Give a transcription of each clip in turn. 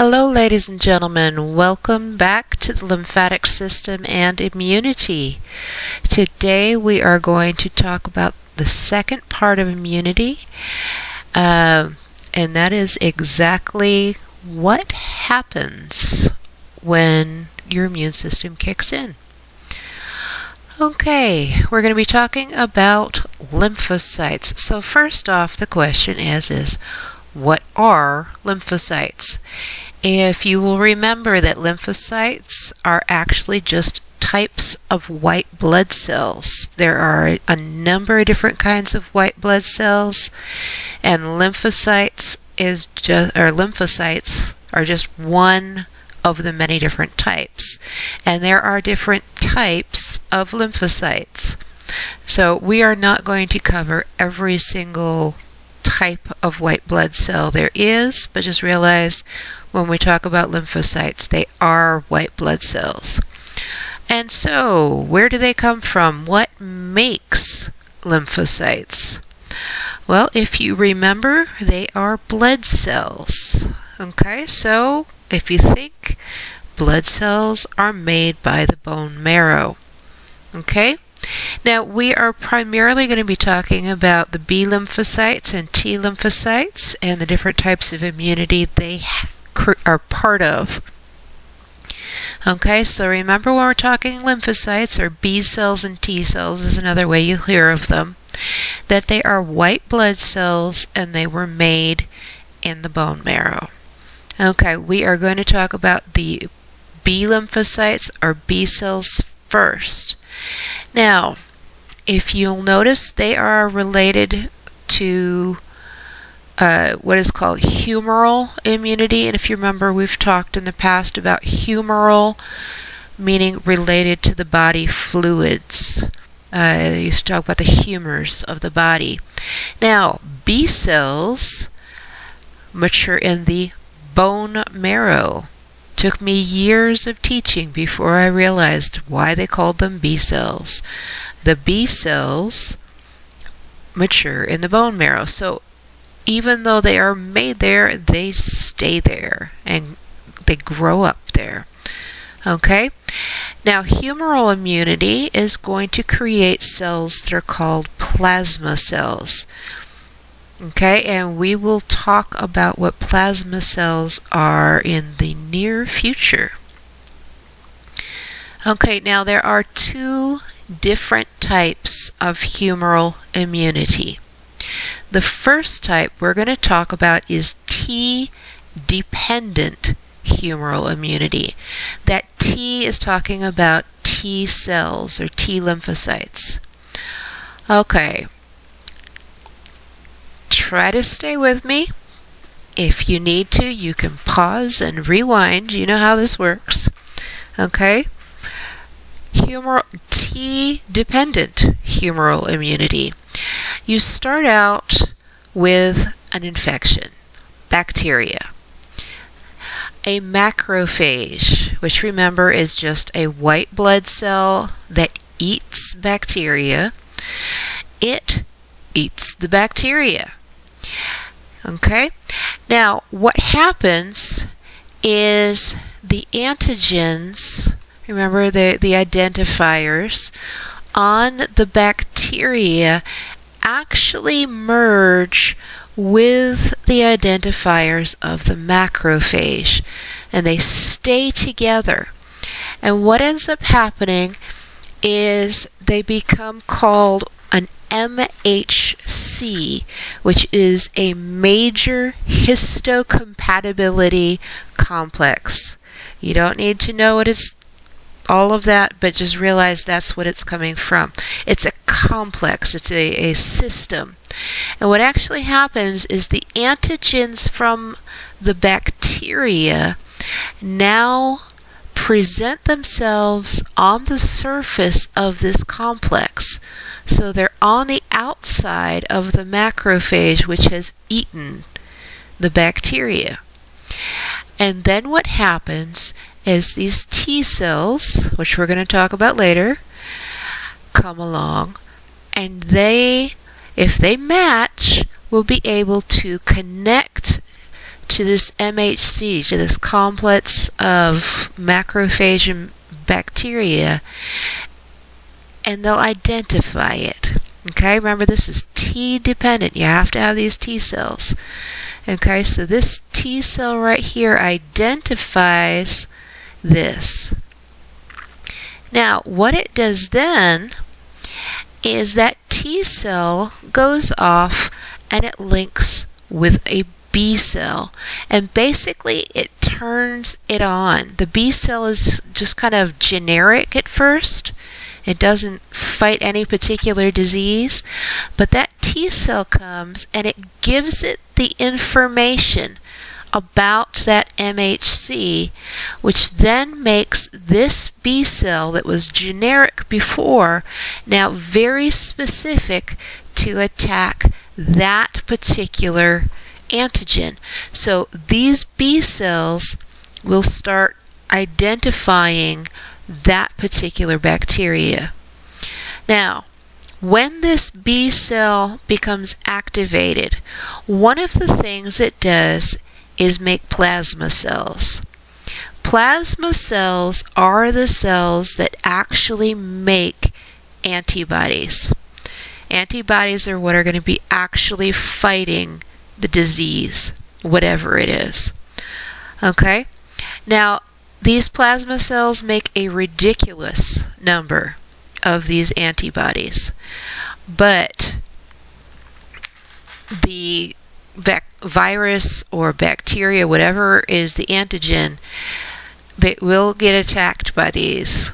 Hello, ladies and gentlemen. Welcome back to the lymphatic system and immunity. Today we are going to talk about the second part of immunity, and that is exactly what happens when your immune system kicks in. Okay, we're going to be talking about lymphocytes. So first off, the question is what are lymphocytes? If you will remember that lymphocytes are actually just types of white blood cells. There are a number of different kinds of white blood cells, and lymphocytes are just one of the many different types. And there are different types of lymphocytes. So we are not going to cover every single type of white blood cell there is, but just realize when we talk about lymphocytes, they are white blood cells. And so, where do they come from? What makes lymphocytes? Well, if you remember, they are blood cells. Okay, so if you think, blood cells are made by the bone marrow. Okay? Now, we are primarily going to be talking about the B lymphocytes and T lymphocytes and the different types of immunity they are part of. Okay, so remember when we're talking lymphocytes, or B cells and T cells is another way you'll hear of them, that they are white blood cells and they were made in the bone marrow. Okay, we are going to talk about the B lymphocytes or B cells first. Now, if you'll notice, they are related to what is called humoral immunity. And if you remember, we've talked in the past about humoral, meaning related to the body fluids. I used to talk about the humors of the body. Now, B cells mature in the bone marrow. Took me years of teaching before I realized why they called them B cells. The B cells mature in the bone marrow. So even though they are made there, they stay there and they grow up there. Okay? Now, humoral immunity is going to create cells that are called plasma cells. Okay, and we will talk about what plasma cells are in the near future. Okay, now there are two different types of humoral immunity. The first type we're going to talk about is T-dependent humoral immunity. That T is talking about T cells or T lymphocytes. Okay. Try to stay with me. If you need to, you can pause and rewind. You know how this works. Okay? T-dependent humoral immunity. You start out with an infection, bacteria. A macrophage, which remember is just a white blood cell that eats bacteria. It eats the bacteria. Okay? Now, what happens is the antigens, remember the identifiers, on the bacteria actually merge with the identifiers of the macrophage, and they stay together. And what ends up happening is they become called an MHC, which is a major histocompatibility complex. You don't need to know what it's all of that, but just realize that's what it's coming from. It's a complex, it's a system. And what actually happens is the antigens from the bacteria now present themselves on the surface of this complex. So they're on the outside of the macrophage, which has eaten the bacteria. And then what happens is these T cells, which we're going to talk about later, come along, and they, if they match, will be able to connect to this MHC, to this complex of macrophage and bacteria, and they'll identify it. Okay, remember this is T dependent. You have to have these T cells. Okay, so this T cell right here identifies this. Now, what it does then is that T cell goes off and it links with a B cell, and basically it turns it on. The B cell is just kind of generic at first. It doesn't fight any particular disease, but that T cell comes and it gives it the information about that MHC, which then makes this B cell that was generic before now very specific to attack that particular antigen. So these B cells will start identifying that particular bacteria. Now, when this B cell becomes activated, one of the things it does is make plasma cells. Plasma cells are the cells that actually make antibodies. Antibodies are what are going to be actually fighting the disease, whatever it is. Okay? Now, these plasma cells make a ridiculous number of these antibodies, but the virus or bacteria, whatever is the antigen, they will get attacked by these.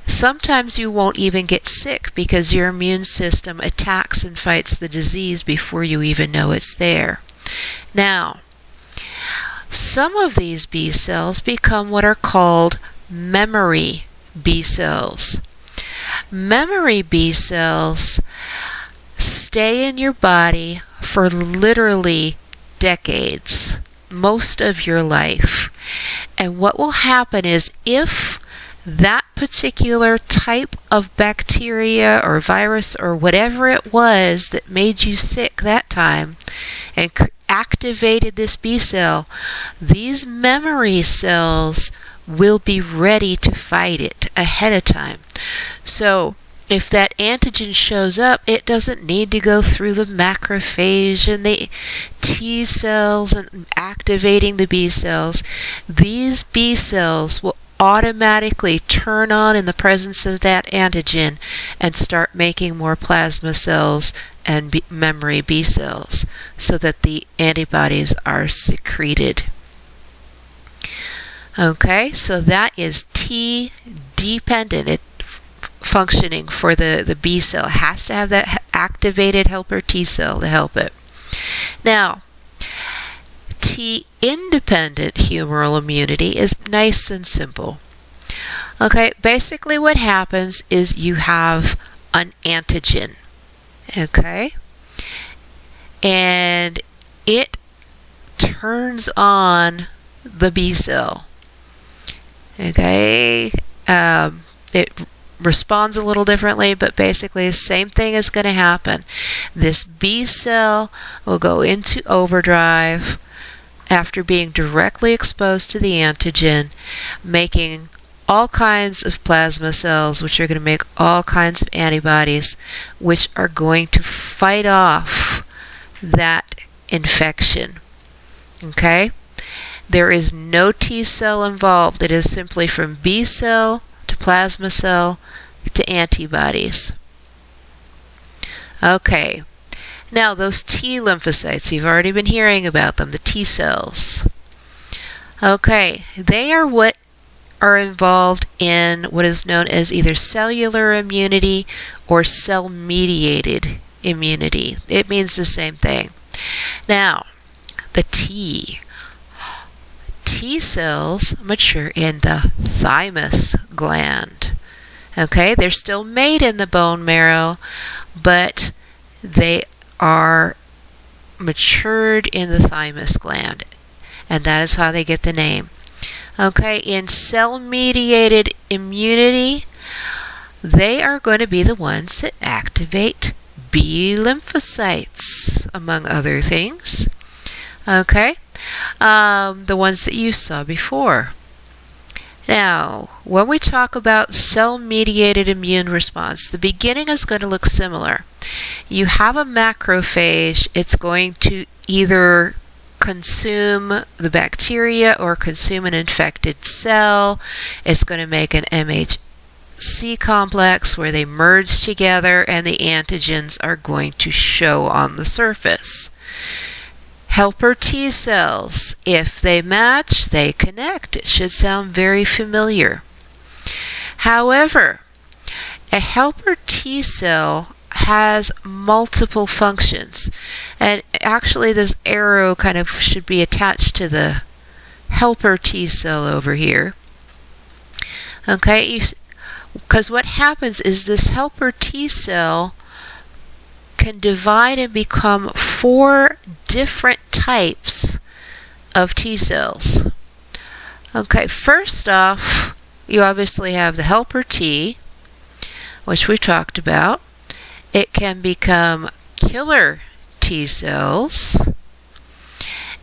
Sometimes you won't even get sick because your immune system attacks and fights the disease before you even know it's there. Now, some of these B cells become what are called memory B cells. Memory B cells stay in your body for literally decades, most of your life. And what will happen is if that particular type of bacteria or virus or whatever it was that made you sick that time and activated this B cell, these memory cells will be ready to fight it ahead of time. So if that antigen shows up, it doesn't need to go through the macrophage and the T cells and activating the B cells. These B cells will automatically turn on in the presence of that antigen and start making more plasma cells and memory B cells so that the antibodies are secreted. Okay, so that is T dependent functioning for the B cell. It has to have that activated helper T cell to help it. Now, T independent humoral immunity is nice and simple. Okay, basically what happens is you have an antigen, okay, and it turns on the B cell. Okay, it responds a little differently, but basically the same thing is going to happen. This B cell will go into overdrive after being directly exposed to the antigen, making all kinds of plasma cells, which are going to make all kinds of antibodies, which are going to fight off that infection. Okay? There is no T cell involved. It is simply from B cell to plasma cell to antibodies. Okay. Now, those T lymphocytes, you've already been hearing about them, the T cells. Okay, they are what are involved in what is known as either cellular immunity or cell-mediated immunity. It means the same thing. Now, the T cells mature in the thymus gland. Okay, they're still made in the bone marrow, but they are matured in the thymus gland, and that is how they get the name. Okay, in cell-mediated immunity, they are going to be the ones that activate B lymphocytes, among other things. Okay, the ones that you saw before. Now, when we talk about cell-mediated immune response, the beginning is going to look similar. You have a macrophage. It's going to either consume the bacteria or consume an infected cell. It's going to make an MHC complex where they merge together and the antigens are going to show on the surface. Helper T cells, if they match, they connect. It should sound very familiar. However, a helper T cell has multiple functions, and actually this arrow kind of should be attached to the helper T cell over here. Okay, because what happens is this helper T cell can divide and become 4 different types of T cells. Okay, first off, you obviously have the helper T, which we talked about. It can become killer T cells.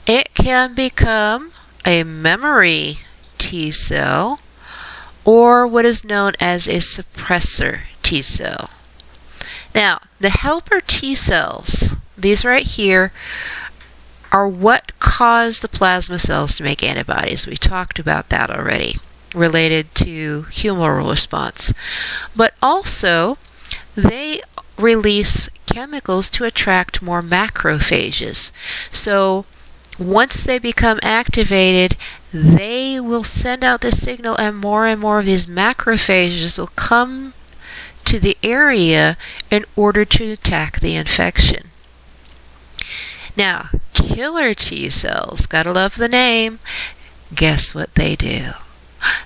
It can become a memory T cell, or what is known as a suppressor T cell. Now, the helper T cells, these right here, are what cause the plasma cells to make antibodies. We talked about that already, related to humoral response. But also, they release chemicals to attract more macrophages. So, once they become activated, they will send out the signal, and more of these macrophages will come to the area in order to attack the infection. Now, killer T cells, gotta love the name. Guess what they do?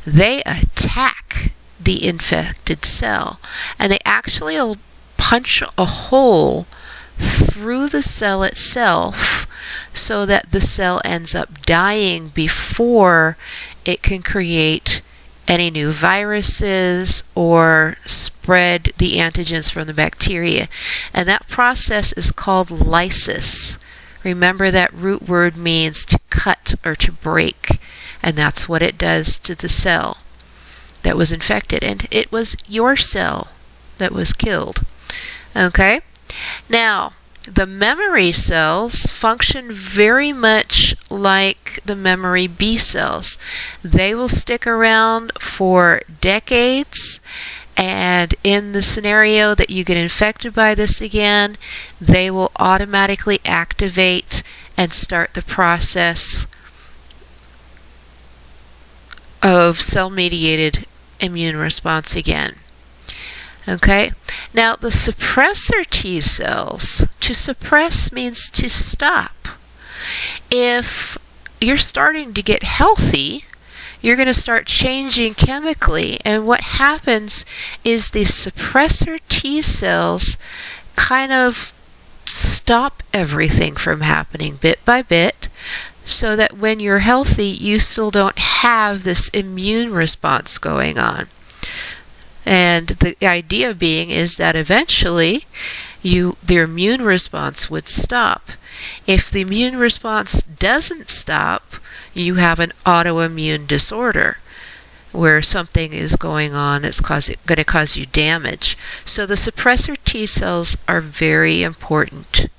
They attack the infected cell, and they actually will punch a hole through the cell itself so that the cell ends up dying before it can create any new viruses or spread the antigens from the bacteria. And that process is called lysis. Remember, that root word means to cut or to break, and that's what it does to the cell that was infected. And it was your cell that was killed. Okay? Now, the memory cells function very much like the memory B cells. They will stick around for decades, and in the scenario that you get infected by this again, they will automatically activate and start the process of cell-mediated immune response again. Okay? Now, the suppressor T cells, to suppress means to stop. If you're starting to get healthy, you're going to start changing chemically, and what happens is the suppressor T cells kind of stop everything from happening bit by bit, so that when you're healthy, you still don't have this immune response going on. And the idea being is that eventually their immune response would stop. If the immune response doesn't stop, you have an autoimmune disorder where something is going on that's going to cause you damage. So the suppressor T cells are very important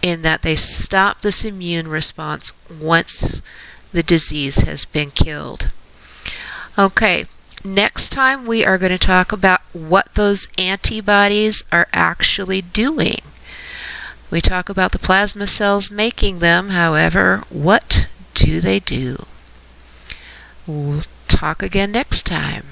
in that they stop this immune response once the disease has been killed. Okay. Next time we are going to talk about what those antibodies are actually doing. We talk about the plasma cells making them, however, what do they do? We'll talk again next time.